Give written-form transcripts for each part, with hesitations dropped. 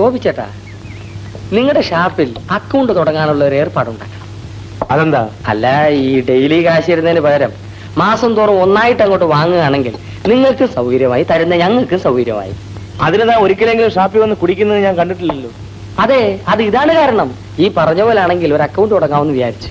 ഗോപിച്ചേട്ടാ, നിങ്ങളുടെ ഷാപ്പിൽ അക്കൗണ്ട് തുടങ്ങാനുള്ള ഒരു ഏർപ്പാടുണ്ടാക്കണം. അതെന്താ? അല്ല, ഈ ഡെയിലി കാശ് തരുന്നതിന് പകരം മാസം തോറും ഒന്നായിട്ട് അങ്ങോട്ട് വാങ്ങുകയാണെങ്കിൽ നിങ്ങൾക്ക് സൗകര്യമായി, തരുന്ന ഞങ്ങൾക്ക് സൗകര്യമായി. അതിനെന്താ ഒരിക്കലെങ്കിലും ഷാപ്പിൽ വന്ന് കുടിക്കുന്നത് ഞാൻ കണ്ടിട്ടില്ലല്ലോ. അതെ, അത് ഇതാണ് കാരണം. ഈ പറഞ്ഞ പോലെ ആണെങ്കിൽ ഒരു അക്കൗണ്ട് തുടങ്ങാമെന്ന് വിചാരിച്ചു.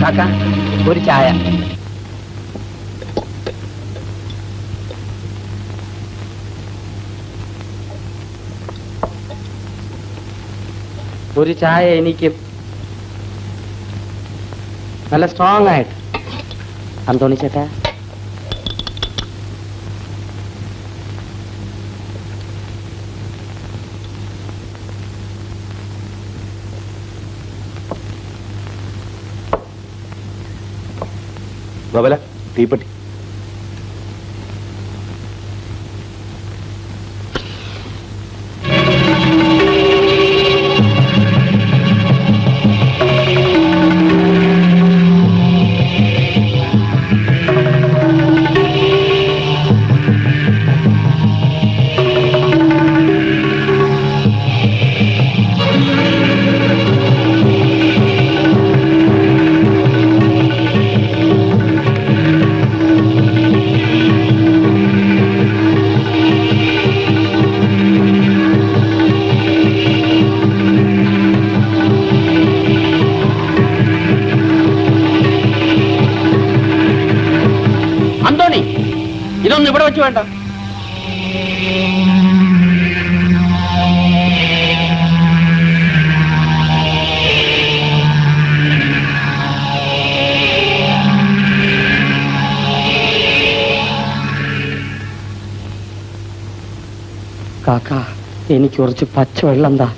കാക്ക, ഒരു ചായ. ഒരു ചായ എനിക്ക് നല്ല സ്ട്രോങ് ആയിട്ട്. അന്തോണി ചേട്ടാ, ഗോപല, തീപ്പെട്ടി. ഇതൊന്നും ഇവിടെ വെച്ച് വേണ്ട. കാക്ക, എനിക്ക് കുറച്ച് പച്ചവെള്ളം എന്താ?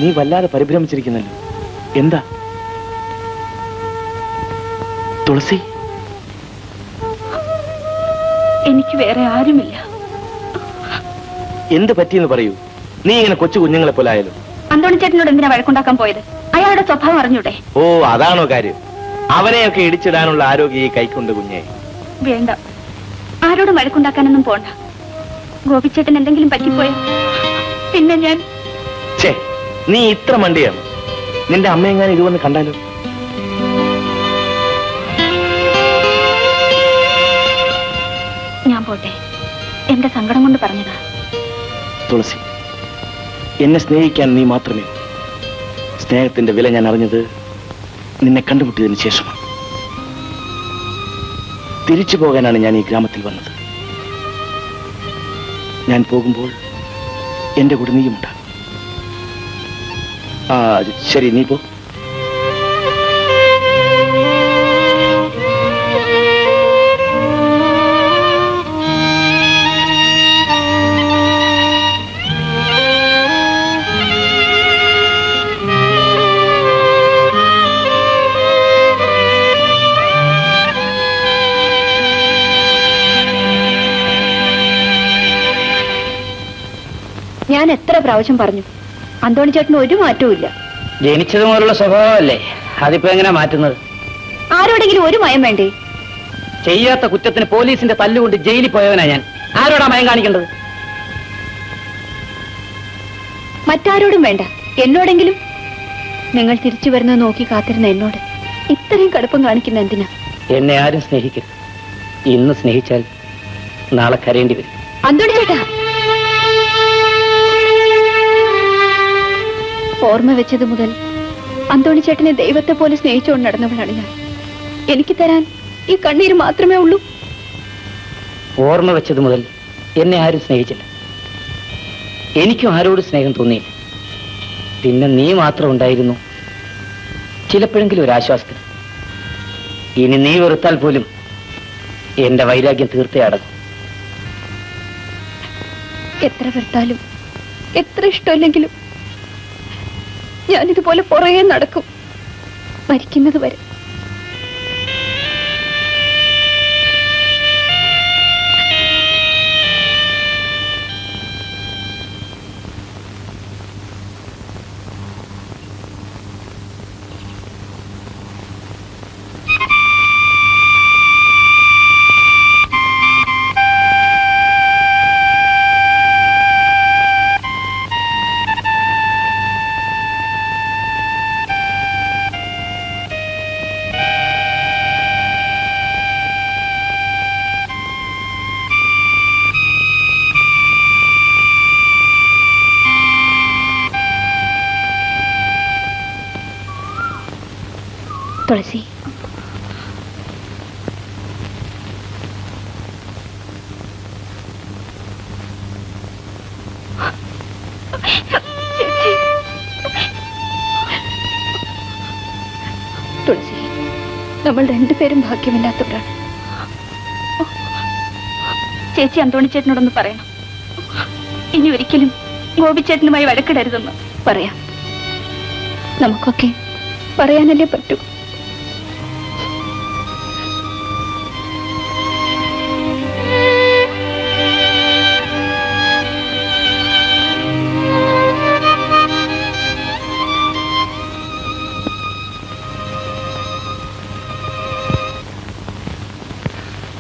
നീ വല്ലാതെ പരിഭ്രമിച്ചിരിക്കുന്നല്ലോ. എന്താ തുളസി? എനിക്ക് വേറെ ആരുമില്ല. എന്ത് പറ്റിയെന്ന് പറയൂ. നീ ഇങ്ങനെ കൊച്ചു കുഞ്ഞുങ്ങളെ പോലെ ആയാലും. അന്തോണി ചേട്ടനോട് എന്തിനാ വഴക്കുണ്ടാക്കാൻ പോയത്? അയാളുടെ സ്വഭാവം അറിഞ്ഞൂടെ? ഓ, അതാണോ കാര്യം? അവനെയൊക്കെ ഇടിച്ചിടാനുള്ള ആരോഗ്യം ഈ കൈക്കൊണ്ട് കുഞ്ഞേ. വേണ്ട, ആരോടും വഴക്കുണ്ടാക്കാനൊന്നും പോണ്ട. ഗോപിച്ചേട്ടൻ എന്തെങ്കിലും പറ്റിപ്പോയോ പിന്നെ ഞാൻ... ഛേ, നീ ഇത്ര മണ്ടിയാണ്. നിന്റെ അമ്മയെങ്ങാനും ഇത് വന്ന് കണ്ടാലോ? ഞാൻ പോട്ടെ. എന്റെ സങ്കടം കൊണ്ട് പറഞ്ഞതാ. തുളസി, എന്നെ സ്നേഹിക്കാൻ നീ മാത്രമേ. സ്നേഹത്തിന്റെ വില ഞാൻ അറിഞ്ഞത് നിന്നെ കണ്ടുമുട്ടിയതിന് ശേഷമാണ്. തിരിച്ചു പോകാനാണ് ഞാൻ ഈ ഗ്രാമത്തിൽ വന്നത്. ഞാൻ പോകുമ്പോൾ എന്റെ കൂടെ നീയുമുണ്ടാകും. ശരി, നീ പോ. ഞാൻ എത്ര പ്രാവശ്യം പറഞ്ഞു, അന്തോണി ചേട്ടന് ഒരു മാറ്റവും ഇല്ല. ജനിച്ചത് മുതലുള്ള സ്വഭാവമല്ലേ, അതിപ്പോ എങ്ങനെ മാറ്റുന്നത്? ആരോടെങ്കിലും ഒരു മയം വേണ്ടേ? ചെയ്യാത്ത കുറ്റത്തിന് പോലീസിന്റെ തല്ലുകൊണ്ട് ജയിലിൽ പോയവനാ ഞാൻ. ആരോടാ മയം കാണിക്കേണ്ടത്? മറ്റാരോടും വേണ്ട, എന്നോടെങ്കിലും. നിങ്ങൾ തിരിച്ചു വരുന്നത് നോക്കി കാത്തിരുന്ന എന്നോട് ഇത്രയും കടുപ്പം കാണിക്കുന്ന എന്തിനാ? എന്നെ ആരും സ്നേഹിക്കരുത്. ഇന്ന് സ്നേഹിച്ചാൽ നാളെ കരയേണ്ടി വരും. അന്തോണി ചേട്ടാ, ഓർമ്മ വെച്ചത് മുതൽ അന്തോണി ചേട്ടനെ ദൈവത്തെ പോലെ സ്നേഹിച്ചുകൊണ്ട് നടന്നവളാണ് ഞാൻ. എനിക്ക് തരാൻ ഈ കണ്ണീര് മാത്രമേ ഉള്ളൂ. ഓർമ്മ വെച്ചത് മുതൽ എന്നെ ആരും സ്നേഹിച്ചില്ല. എനിക്കും ആരോട് സ്നേഹം തോന്നിയില്ല. പിന്നെ നീ മാത്രം ഉണ്ടായിരുന്നു ചിലപ്പോഴെങ്കിലും ഒരു ആശ്വാസത്തിന്. ഇനി നീ വെറുത്താൽ പോലും എന്റെ വൈരാഗ്യം തീർത്തേ അടങ്ങും. എത്ര വെറുത്താലും എത്ര ഇഷ്ടമില്ലെങ്കിലും ഞാനിതുപോലെ പുറകെ നടക്കും, മരിക്കുന്നത് വരെ. തുളസി, തുളസി, നമ്മൾ രണ്ടുപേരും ഭാഗ്യമില്ലാത്തവരാണ്. ചേച്ചി അന്തോണി ചേട്ടനോടൊന്ന് പറയണം. ഇനി ഒരിക്കലും ഗോപിച്ചേട്ടനുമായി വഴക്കിടരുതെന്ന്. പറയാം, നമുക്കൊക്കെ പറയാനല്ലേ പറ്റൂ.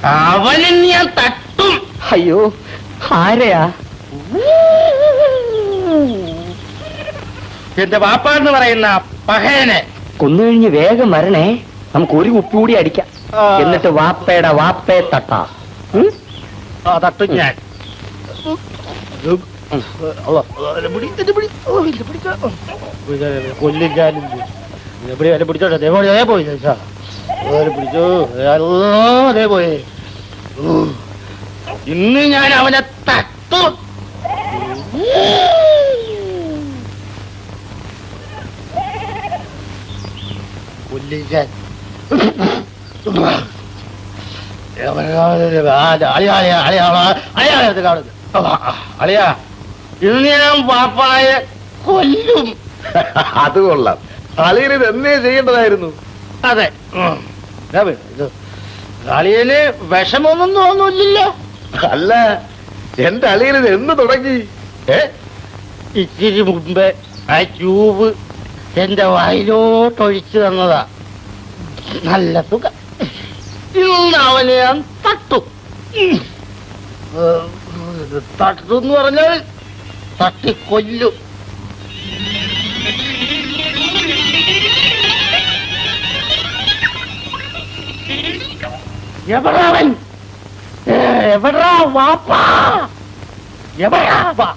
അവനെ ഞാൻ തട്ടും. അയ്യോ, ആരെയാ? എന്റെ വാപ്പ എന്ന് പറയുന്ന പഹയനെ കൊന്നു കഴിഞ്ഞ് വേഗം വരണേ. നമുക്ക് ഒരു കുപ്പി കൂടി അടിക്കാം. എന്നിട്ട് വാപ്പയുടെ വാപ്പയെ തട്ടാ. തട്ടും ഞാൻ. കൊല്ലിക്കാനും പിടിച്ചോട്ടെ. അതേ പോയി പിടിച്ചു. അതേ പോയി. ഇന്ന് ഞാൻ അവനെ തട്ടും. കൊല്ലിക്കാൻ അളിയാ, ഇന്ന് ഞാൻ പാപ്പായെ കൊല്ലും. അത് കൊള്ളാം. അളിയന് ഇത് എന്നേ ചെയ്യേണ്ടതായിരുന്നു. അതെ. ഇത് കളിയന് വിഷമൊന്നും തോന്നില്ലല്ലോ. അല്ല, എന്റെ അളിയന് ഇത് എന്ന് തുടങ്ങി? ഇച്ചിരി മുമ്പേ ആ ട്യൂബ് എന്റെ വായിലോട്ട് ഒഴിച്ചു തന്നതാ. നല്ല സുഖം. ഇന്ന് അവനെ ഞാൻ തട്ടു. തട്ടെന്ന് പറഞ്ഞാൽ തട്ടിക്കൊല്ലും. എവിടാവൻ? എവിടാ വാപ്പാ? എവിടാ വാ?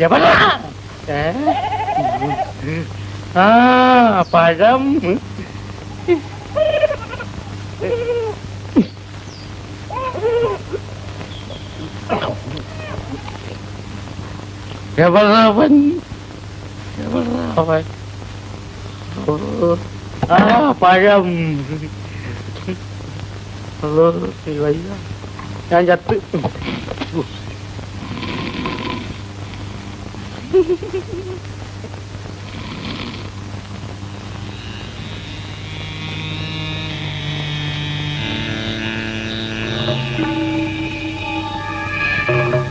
എവിടാ? ആ പഴം. എവിടാവൻ? എവിടാവൻ? ആ പഴം. ഞാൻ ചത്ത്.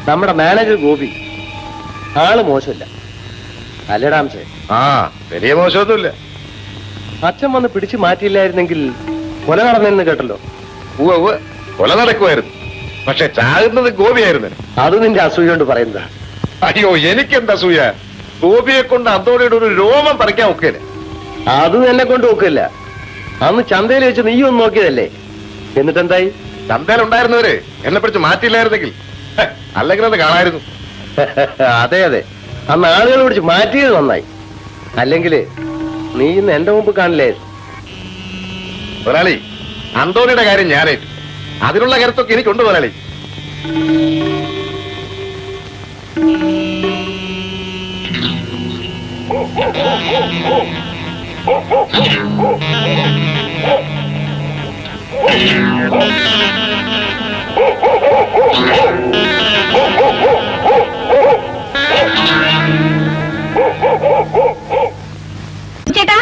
നമ്മുടെ മാനേജർ ഗോപി ആള് മോശമില്ല. അല്ലടാംശേ, ആ വലിയ മോശമൊന്നുമില്ല. അച്ഛൻ വന്ന് പിടിച്ചു മാറ്റിയില്ലായിരുന്നെങ്കിൽ കൊല നടന്നെന്ന് കേട്ടല്ലോ. ഉവ്വ് കൊല നടക്കുമായിരുന്നു. പക്ഷെ ചാകുന്നത് ഗോപിയായിരുന്നു. അത് നിന്റെ അസൂയ കൊണ്ട് പറയുന്നതാ. അയ്യോ, എനിക്കെന്താ അസൂയ? ഗോപിയെ കൊണ്ട് അന്തോണിയുടെ ഒരു രോമം പറിക്കാൻ ഒക്കെയില്ല. അത് എന്നെ കൊണ്ട് നോക്കില്ല. അന്ന് ചന്തയിൽ വെച്ച് നീ ഒന്ന് നോക്കിയതല്ലേ? എന്നിട്ടെന്തായി? ചന്തയിലുണ്ടായിരുന്നവര് എന്നെ പിടിച്ച് മാറ്റിയില്ലായിരുന്നെങ്കിൽ അല്ലെങ്കിൽ അത് കാണായിരുന്നു. അതെ അതെ, അന്ന് ആളുകൾ പിടിച്ച് മാറ്റിയത് നന്നായി. അല്ലെങ്കിൽ നീ ഇന്ന് എന്റെ മുമ്പ് കാണില്ലായിരുന്നു. മുതലാളി, അന്തോണിയുടെ കാര്യം ഞാനേറ്റു. അതിനുള്ള കരുത്തൊക്കെ എനിക്കുണ്ട് മുതലാളി. ചേട്ടാ,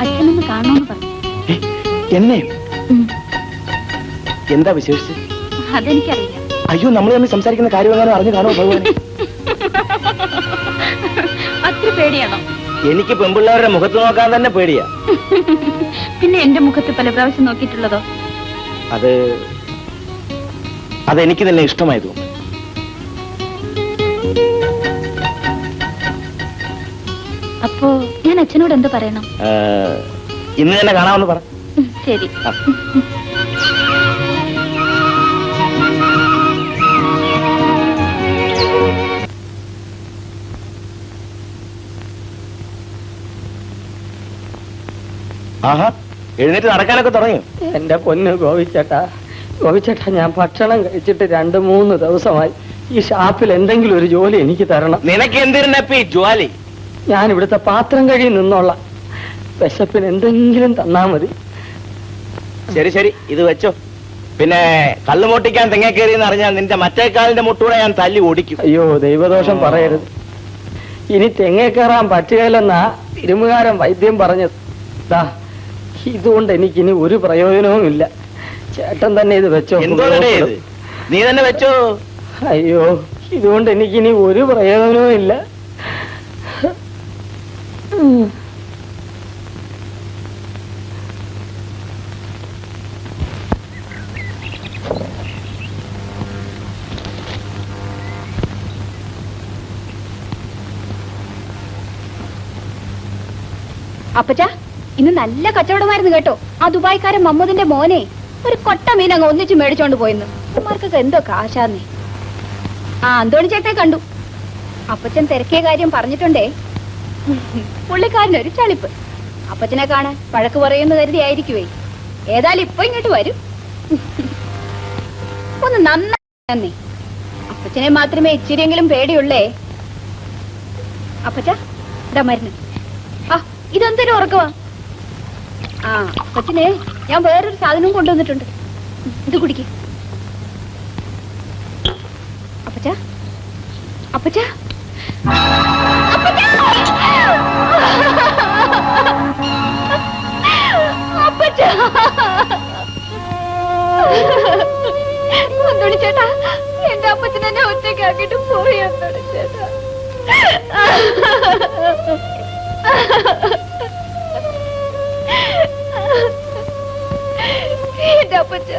അച്ഛനൊന്ന് കാണണമെന്ന് പറഞ്ഞു. എന്നെ എന്താ വിശേഷിച്ച്? അതെനിക്കറിയില്ല. അയ്യോ, നമ്മൾ തമ്മിൽ സംസാരിക്കുന്ന കാര്യം എങ്ങാനും അറിഞ്ഞു കാണോ ഭഗവാനെ? അത്ര പേടിയാണോ? എനിക്ക് പെൺപിള്ളേരുടെ മുഖത്ത് നോക്കാൻ തന്നെ പേടിയാ. പിന്നെ എന്റെ മുഖത്ത് പല പ്രാവശ്യം നോക്കിയിട്ടുള്ളതോ? അതെനിക്ക് തന്നെ ഇഷ്ടമായി തോന്നുന്നു. അപ്പോ ഞാൻ അച്ഛനോട് എന്ത് പറയണം? ഇന്ന് തന്നെ കാണാമെന്ന് പറ. ശരി. ആഹാ, എഴുന്നേറ്റ് നടക്കാനൊക്കെ തുടങ്ങി. എന്റെ പൊന്ന് ഗോപിച്ചേട്ടാ, ഞാൻ ഭക്ഷണം കഴിച്ചിട്ട് 2-3 ദിവസമായി. ഈ ഷാപ്പിൽ എന്തെങ്കിലും ഒരു ജോലി എനിക്ക് തരണം. നിനക്ക് എന്തിരുന്നപ്പ ഈ ജോലി? ഞാൻ ഇവിടുത്തെ പാത്രം കഴിയും നിന്നോളാം. വിശപ്പിന് എന്തെങ്കിലും തന്നാ മതി. ശരി ശരി, ഇത് വെച്ചോ. പിന്നെ കള്ളുമോട്ടിക്കാൻ തെങ്ങ കയറിയെന്ന് അറിഞ്ഞാൽ നിന്റെ മറ്റേക്കാലിന്റെ മുട്ടൂടെ ഞാൻ തല്ലി ഓടിക്കും. അയ്യോ, ദൈവദോഷം പറയരുത്. ഇനി തെങ്ങേ കയറാൻ പറ്റുകയില്ലെന്നാ തിരുമുകാരൻ വൈദ്യം പറഞ്ഞത്. ഇതുകൊണ്ട് എനിക്കിനി ഒരു പ്രയോജനവും ഇല്ല. ചേട്ടൻ തന്നെ ഇത് വെച്ചോ. നീ തന്നെ വെച്ചോ. അയ്യോ, ഇതുകൊണ്ട് എനിക്കിനി ഒരു പ്രയോജനവും ഇല്ല. അപ്പച്ചാ, ഇന്ന് നല്ല കച്ചവടമായിരുന്നു കേട്ടോ. ആ ദുബായ്ക്കാരൻ മമ്മൂദിന്റെ മോനെ ഒരു കൊട്ട മീൻ അങ്ങ് ഒന്നിച്ച് മേടിച്ചോണ്ട് പോയിന്ന്. അമ്മമാർക്കൊക്കെ എന്തോ കാശാന്നേ. ആ അന്തോണി ചേട്ടനെ കണ്ടു. അപ്പച്ചൻ തിരക്കിയ കാര്യം പറഞ്ഞിട്ടുണ്ടേ. പുള്ളിക്കാരനൊരു ചളിപ്പ്. അപ്പച്ചനെ കാണാൻ പഴക്ക് പറയുന്ന കരുതിയായിരിക്കുവേ. ഏതായാലും ഇപ്പൊ ഇങ്ങോട്ട് വരും. ഒന്ന് നന്നേ. അപ്പച്ചനെ മാത്രമേ ഇച്ചിരിയെങ്കിലും പേടിയുള്ളേ. അപ്പച്ച, ഇതാ മരുന്ന്. ആ, ഇതെന്തൊരു ഉറക്കമാ. ആ, അപ്പച്ചനെ ഞാൻ വേറൊരു സാധനവും കൊണ്ടുവന്നിട്ടുണ്ട്. ഇത് കുടിക്ക്. അപ്പച്ച, അപ്പച്ച അപ്പച്ച അന്തോണി ചേട്ടാ, എന്റെ അപ്പച്ചൻ എന്നെ ഒറ്റയ്ക്കാക്കിട്ട് പോയി. അന്തോണി ചേട്ടാ, എന്റെ അപ്പച്ച